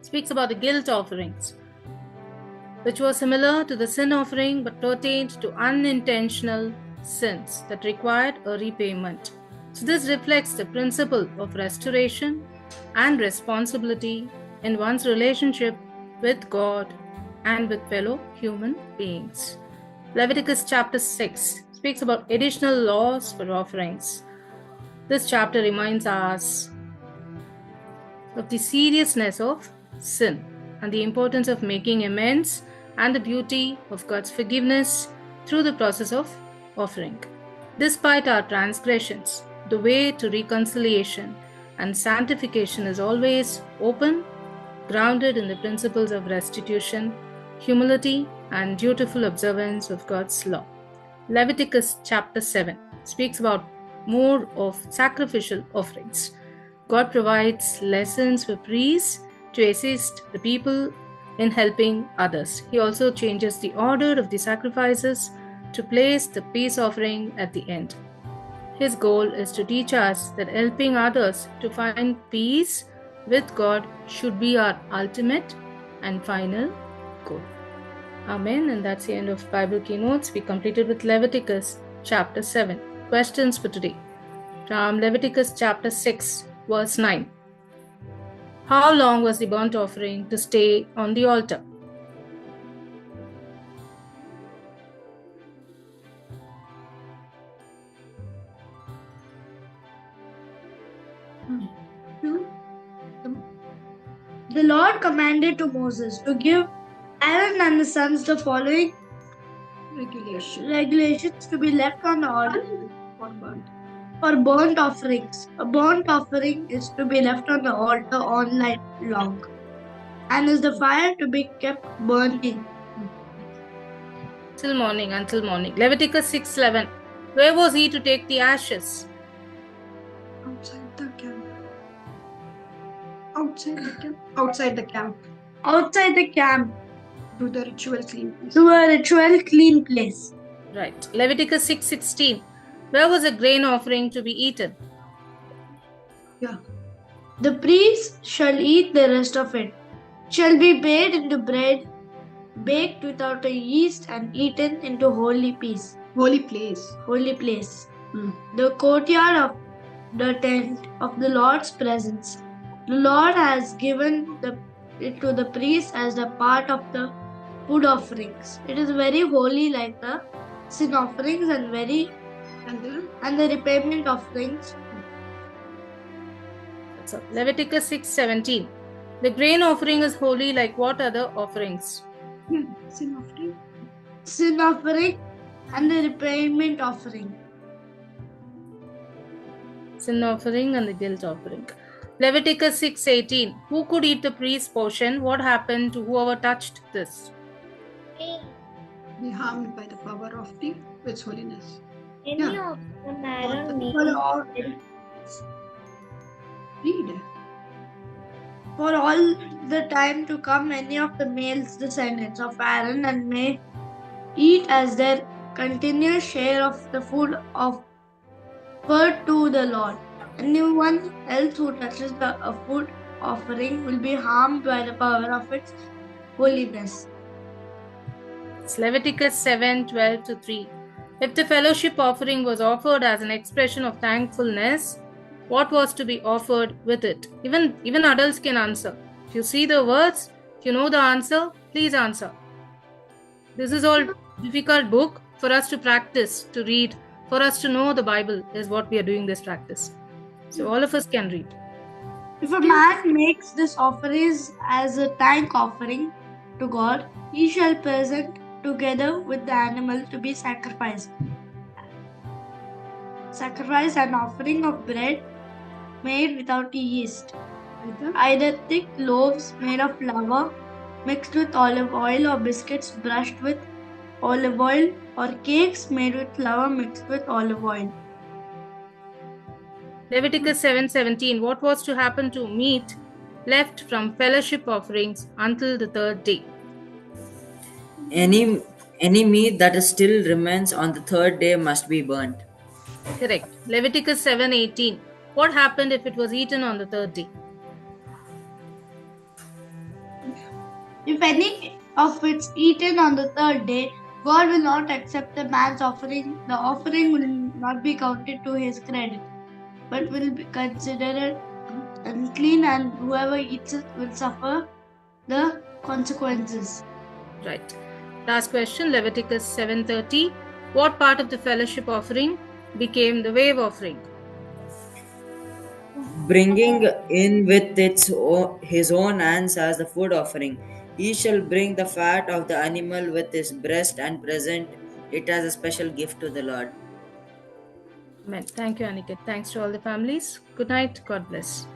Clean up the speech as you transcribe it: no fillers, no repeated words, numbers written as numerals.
speaks about the guilt offerings, which was similar to the sin offering but pertained to unintentional sins that required a repayment. So, this reflects the principle of restoration and responsibility in one's relationship with God and with fellow human beings. Leviticus chapter 6 speaks about additional laws for offerings. This chapter reminds us of the seriousness of sin and the importance of making amends and the beauty of God's forgiveness through the process of offering. Despite our transgressions, the way to reconciliation and sanctification is always open, grounded in the principles of restitution, humility, and dutiful observance of God's law. Leviticus chapter 7 speaks about more of sacrificial offerings. God provides lessons for priests to assist the people in helping others. He also changes the order of the sacrifices to place the peace offering at the end. His goal is to teach us that helping others to find peace with God should be our ultimate and final goal. Amen. And that's the end of Bible Keynotes. We completed with Leviticus chapter 7. Questions for today. From Leviticus chapter 6, verse 9. How long was the burnt offering to stay on the altar? The Lord commanded to Moses to give Aaron and his sons the following regulations to be left on the altar for burnt offerings. A burnt offering is to be left on the altar all night long, and is the fire to be kept burning Until morning. Leviticus 6:11. Where was he to take the ashes? Outside the camp. Outside the camp. outside the camp To the ritual clean place. to a ritual clean place. Right. Leviticus 6:16. Where was a grain offering to be eaten? The priest shall eat the rest of it, shall be made into bread, baked without a yeast, and eaten into holy place. Holy place. The courtyard of the tent of the Lord's presence. The Lord has given it to the priest as a part of the food offerings. It is very holy, like the sin offerings and the repayment offerings. So, Leviticus 6:17. The grain offering is holy like what other offerings? Sin offering. Sin offering and the repayment offering. Sin offering and the guilt offering. Leviticus 6:18. Who could eat the priest's portion? What happened to whoever touched this? Be harmed by the power of its holiness. Any of the Aaron Read. For all the time to come, any of the males descendants of Aaron and may eat as their continuous share of the food offered to the Lord. Anyone else who touches the food offering will be harmed by the power of its holiness. It's Leviticus 7:12-3. If the fellowship offering was offered as an expression of thankfulness, what was to be offered with it? Even adults can answer. If you see the words, if you know the answer, please answer. This is all difficult book for us to practice, to read, for us to know the Bible is what we are doing this practice. So all of us can read. If a man makes this offering as a thank offering to God, he shall present together with the animal to be sacrificed. Sacrifice an offering of bread made without yeast, either thick loaves made of flour mixed with olive oil, or biscuits brushed with olive oil, or cakes made with flour mixed with olive oil. Leviticus 7:17. What was to happen to meat left from fellowship offerings until the third day? Any meat that is still remains on the third day must be burnt. Correct. Leviticus 7:18. What happened if it was eaten on the third day? If any of it's eaten on the third day, God will not accept the man's offering. The offering will not be counted to his credit, but will be considered unclean, and whoever eats it will suffer the consequences. Right. Last question, Leviticus 7:30. What part of the fellowship offering became the wave offering? Bringing in with his own hands as the food offering. He shall bring the fat of the animal with his breast and present it as a special gift to the Lord. Amen. Thank you, Aniket. Thanks to all the families. Good night. God bless.